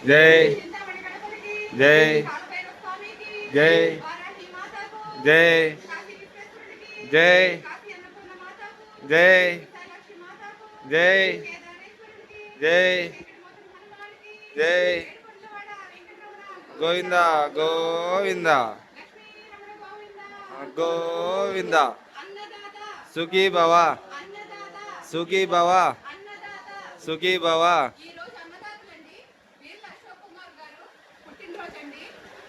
జై జై జై జై జై జై జై జై జై గోవింద గోవింద గోవింద సుఖీ భవ సుఖీ భవ సుఖీ భవ.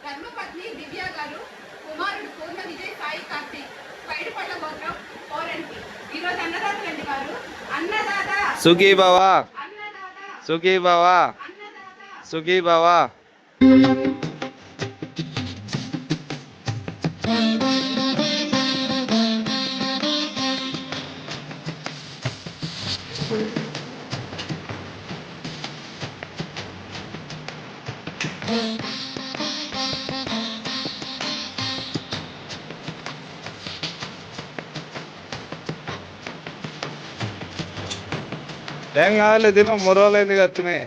ధర్మపత్ని దివ్య గారు, కుమారుడు పూర్ణ విజయ్ సాయి కార్తీక్, పైడిపళ్ళ గోత్రం పోరంటి. ఈ రోజు అన్నదాతలండి వారు. అన్నదాత సుఖీ భవ అన్నదాత సుఖీ భవ అన్నదాత. సుఖీ భవ. ఏం కావాలి తిన 3 రోజులైంది కదా తినే.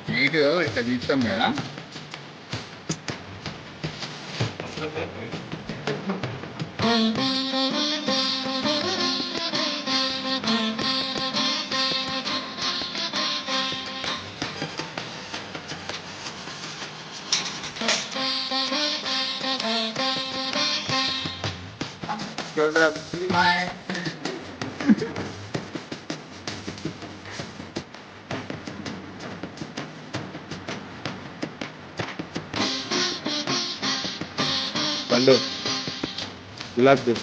నీట్గా ఇట్లా తీస్తాం కదా. పండు గులాబ్ జామ్.